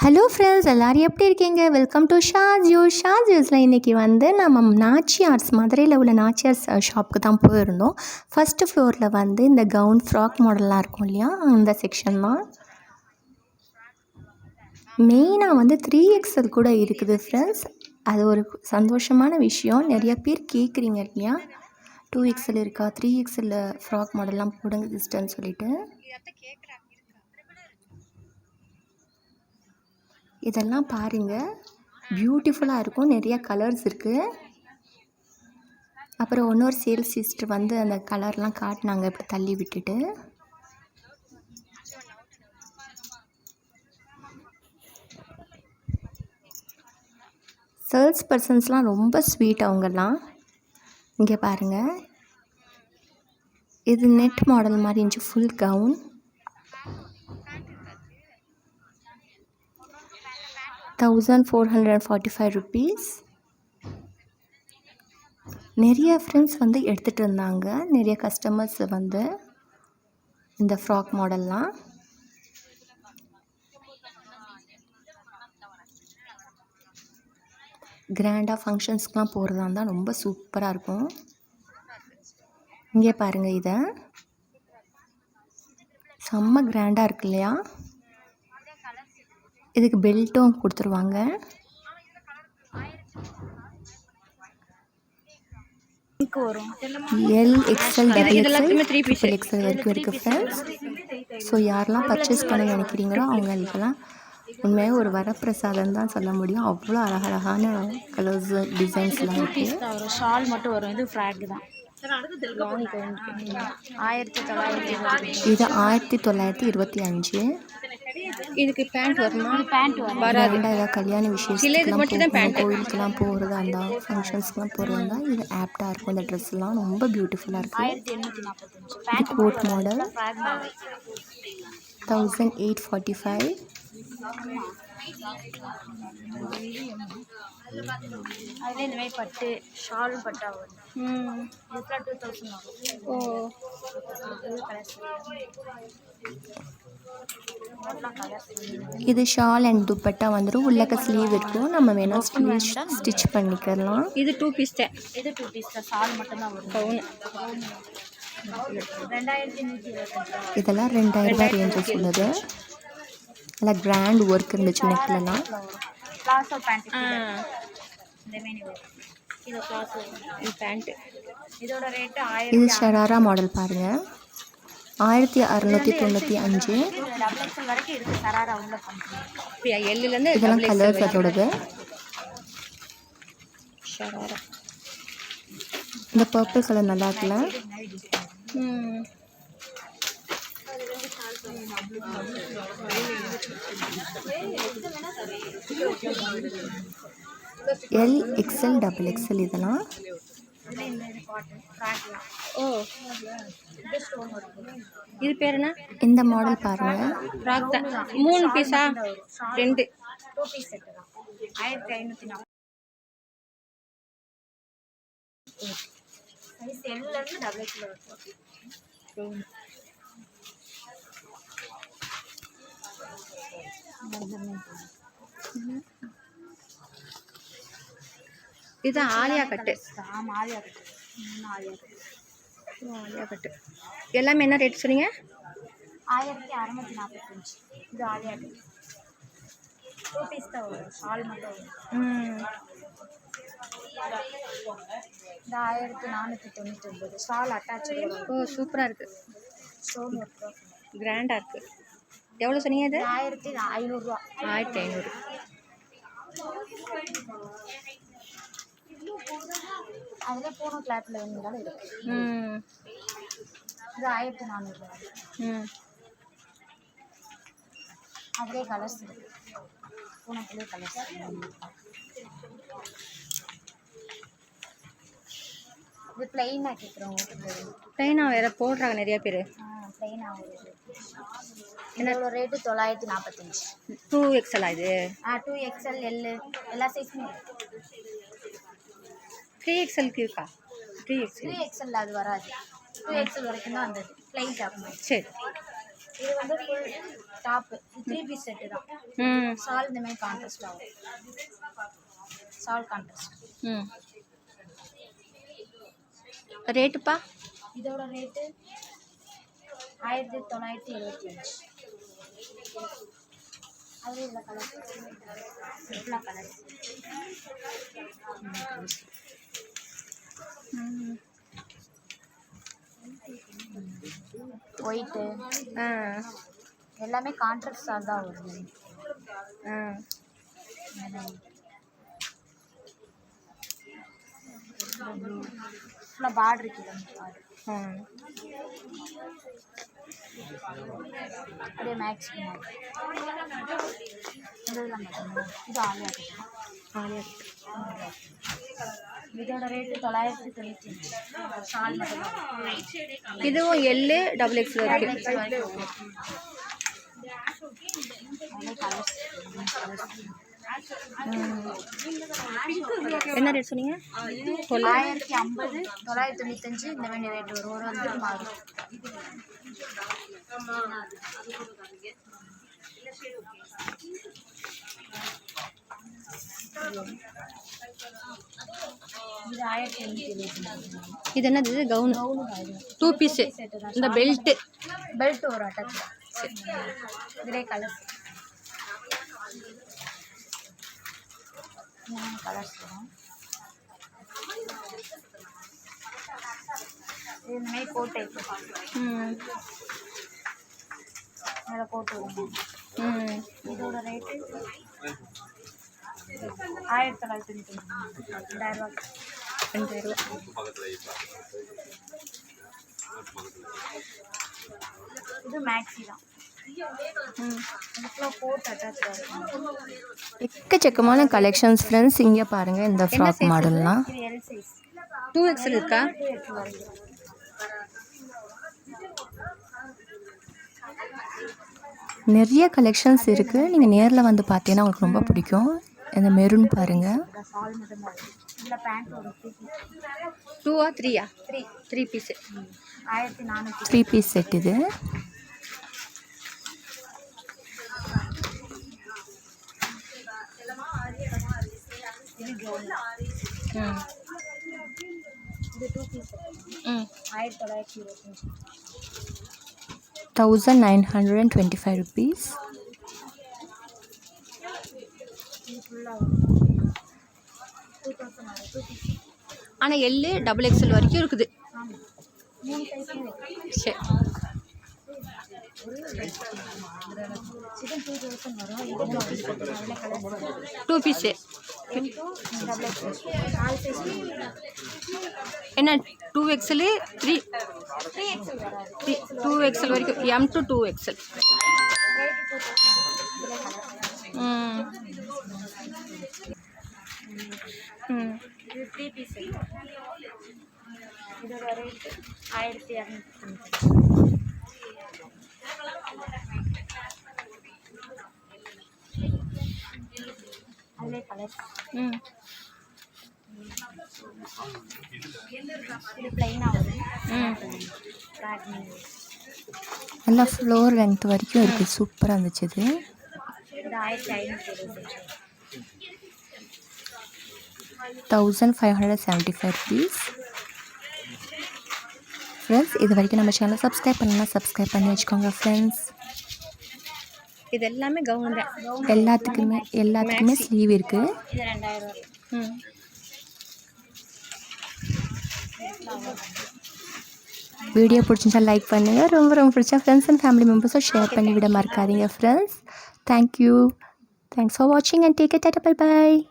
Hello friends, எல்லோரும் எப்படி இருக்கீங்க? வெல்கம் டு ஷாஜூஸில் இன்றைக்கி நம்ம நாச்சியார்ஸ், மதுரையில் உள்ள நாச்சியார்ஸ் ஷாப்புக்கு தான் போயிருந்தோம். ஃபஸ்ட்டு ஃப்ளோரில் இந்த கவுன் ஃப்ராக் மாடல்லாம் இருக்கும் இல்லையா, அந்த செக்ஷன் தான். மெயினாக 3XL கூட இருக்குது ஃப்ரெண்ட்ஸ். அது ஒரு சந்தோஷமான விஷயம். நிறைய பேர் கேட்குறீங்க இல்லையா, 2XL இருக்கா, 3XL ஃப்ராக் மாடல்லாம் போடுங்க சிஸ்டர்ன்னு சொல்லிட்டு. இதெல்லாம் பாருங்கள், பியூட்டிஃபுல்லாக இருக்கும். நிறைய கலர்ஸ் இருக்குது. அப்புறம் இன்னொரு சேல்ஸ் சிஸ்டர் அந்த கலர்லாம் காட்டினாங்க இப்படி தள்ளி விட்டுட்டு. சேல்ஸ் பர்சன்ஸ்லாம் ரொம்ப ஸ்வீட் அவங்கெல்லாம். இங்கே பாருங்கள், இது நெட் மாடல் மாதிரி இருந்துச்சு, ஃபுல் கவுன். 1445 rupees. நிறைய ஃப்ரெண்ட்ஸ் எடுத்துகிட்டு இருந்தாங்க, நிறைய கஸ்டமர்ஸ் இந்த ஃப்ராக் மாடல்லாம். கிராண்டாக ஃபங்க்ஷன்ஸ்க்கெலாம் போகிறதா இருந்தால் ரொம்ப சூப்பராக இருக்கும். இங்கே பாருங்கள், இதை செம்ம கிராண்டாக இருக்கு இல்லையா. இதுக்கு பெல்ட்டும் கொடுத்துருவாங்க. எல், XL, XXL வரைக்கும் இருக்குது ஃப்ரெண்ட்ஸ். ஸோ யாரெல்லாம் பர்ச்சேஸ் பண்ண நினைக்கிறீங்களோ அவங்களுக்கெல்லாம் உண்மையாக ஒரு வரப்பிரசாதம் தான் சொல்ல முடியும். அவ்வளோ அழகழகான கலர்ஸ், டிசைன்ஸ்லாம் இருக்குது. ஒரு ஷால் மட்டும் வரும், இது ஃப்ராக் தான். இது 1925. இதுக்கு பேண்ட் வருமா? பேண்ட் வராது. ஏதாவது கல்யாண விசேஷத்துக்குலாம் கோயிலுக்கெல்லாம் போகிறதா இருந்தால், ஃபங்க்ஷன்ஸ்க்கெலாம் போகிறதா இருந்தால் இது ஆப்டாக இருக்கும். இந்த ட்ரெஸ்லாம் ரொம்ப பியூட்டிஃபுல்லாக இருக்குது. இது கோட் மாடல், 1845. அதில் இந்த மாதிரி பட்டு ஷாலும் பட்டா வரும். இதுக்கெலாம் 2000 வரும். ஓ, இது ஷால் அண்ட் துப்பட்டா வந்துடும். உள்ளக்க ஸ்லீவ் இருக்கும், நம்ம வேணால் ஸ்டிச் பண்ணிக்கலாம். இது 2 பீஸ் தான். இது 2 பீஸ் தான், ஷால் மட்டும்தான் வரும். கவுன் 2125. இதெல்லாம் 2000 ரூபாய் ரேஞ்சஸ் உள்ளது. நல்லா கிராண்ட் ஒர்க் இருந்துச்சு நெக்லலாம். பிளாசோ பேண்ட் இது பிளாசோ பேண்ட். இதோட ரேட் 1000. இது ஷராரா மாடல் பாருங்கள், 1695. வரைக்கும் இருக்கு ஷராரா உள்ள பண்ணுறேன். எல்லுலேருந்து இதெல்லாம் கலர்ஸ் அதோடது. ஷராரா இந்த பர்பிள் கலர் நல்லா இருக்குல்ல. எல், XL, XXL இதெல்லாம். ஓ, இது பேர் என்ன? இந்த மாடல் பாருங்க, ஃப்ராக் தான். 3 பீஸா? 2 பீஸ் செட் தான். 1540. சைஸ் எல்ல இருந்து XXL வரைக்கும். இது ஆலியா கட்டு. ஆமாம், ஆலியா கட்டு. ஆலியா கட்டு எல்லாமே என்ன ரேட் சொன்னீங்க? 1645. இது ஆலியா கட்டு 2 பீஸ் தான் வரும், ஷால் மட்டும் வரும். இந்த 1499 ஷால் அட்டாச். ஓ, சூப்பராக இருக்குது. ஸ்டோன் ஒர்க் கிராண்டாக இருக்குது. எவ்வளோ சொன்னீங்க? இது 1500 ரூபா. 1500. அதில் பூனம் கிளாத்தில் வேணும்னாலும் இருக்கு. இது 1400 ரூபா. அதிலே கலர்ஸ் இருக்கு, பூனத்திலே கலர்ஸ். இது பிளெயினாக கேட்குறவங்களுக்கு பிளெயினாக வேறு போடுறாங்க நிறைய பேர். பிளெயினாக என்னோட ரேட்டு 945. 2XL இது? 2XL, L எல்லா சைஸுமே இருக்கு. 3XLக்கு இருக்கா? 3XL அது வராது. 2XL வரைக்கும் தான் அந்த பிளைன் டாப். சரி. இது வந்து ஃபுல் டாப்பு 3 பீஸ் செட்டு தான். சால் இந்த மாதிரி கான்ட்ராஸ்ட் ஆகும். சால் கான்ட்ராஸ்ட். ரேட்டுப்பா? இதோட ரேட்டு 1975. அது இந்த கலர் எல்லா கலர் ஒயிட்டு எல்லாமே கான்ட்ராஸ்டாக தான் வருது. ஃபுல்லாக பார்டர் இருக்குது. அப்படியே மேக்ஸ் இது ஆலியா. இதோட ரேட்டு 995. ஷால் மட்டும். இதுவும் எல்லு XXL இருக்கு. என்ன ரேட் சொன்னீங்க? 950, 995 இந்த மாதிரி ரேட் வரும். ஒரு வந்து மாறும். இது 1875. இது என்னது? Gown 2 piece. இந்த பெல்ட் ஒரு அட்டாச். கிரே கலர் கலர்ஸ் வரும். இது மாதிரி கோட் டைப். மேலே கோட் வரும். இதோட ரேட்டு 1995. 2000 இது மேக்ஸி தான். கோட் அட்டாச் ஆகும். எக்கச்சக்கமான கலெக்ஷன்ஸ் ஃப்ரெண்ட்ஸ். இங்கே பாருங்கள் இந்த ஃப்ராக் மாடல்லாம். இது எல் சைஸ். 2XL இருக்கா? நிறைய கலெக்ஷன்ஸ் இருக்குது. நீங்கள் நேரில் வந்து பார்த்தீங்கன்னா உங்களுக்கு ரொம்ப பிடிக்கும். இந்த மெரூன் பாருங்கள். சால் மட்டும் தான். இந்த பேண்ட் ஒரு 2 3 3 பீஸ். 1400. 3 பீஸ் செட் இது. இது 2 பீஸ். 1925. 1925 rupees. ஆனால் எல்லு XXL வரைக்கும் இருக்குது. சரி. டூ பீஸு என்ன? 2XL 2XL வரைக்கும். M to 2XL. இது 3 பீஸ். இதோட ரேட் 1295. அதிலே கலர். இது பிளைனாக வரும். நல்லா ஃப்ளோர் லென்த் வரைக்கும் இருக்குது. சூப்பராக இருந்துச்சு இது. இது 1525. 1575 rupees. ஃப்ரெண்ட்ஸ், இது வரைக்கும் நம்ம சேனலை சப்ஸ்கிரைப் பண்ணலாம், சப்ஸ்கிரைப் பண்ணி வச்சுக்கோங்க ஃப்ரெண்ட்ஸ். இது எல்லாமே கவுன் தான். எல்லாத்துக்குமே ஸ்லீவ் இருக்குது. இது 2000. வீடியோ பிடிச்சிருந்தா லைக் பண்ணுங்கள். ரொம்ப பிடிச்சா ஃப்ரெண்ட்ஸ் அண்ட் ஃபேமிலி மெம்பர்ஸும் ஷேர் பண்ணி விட மறக்காதீங்க ஃப்ரெண்ட்ஸ். தேங்க்யூ. தேங்க்ஸ் ஃபார் வாட்சிங் and take it. Tata, bye by.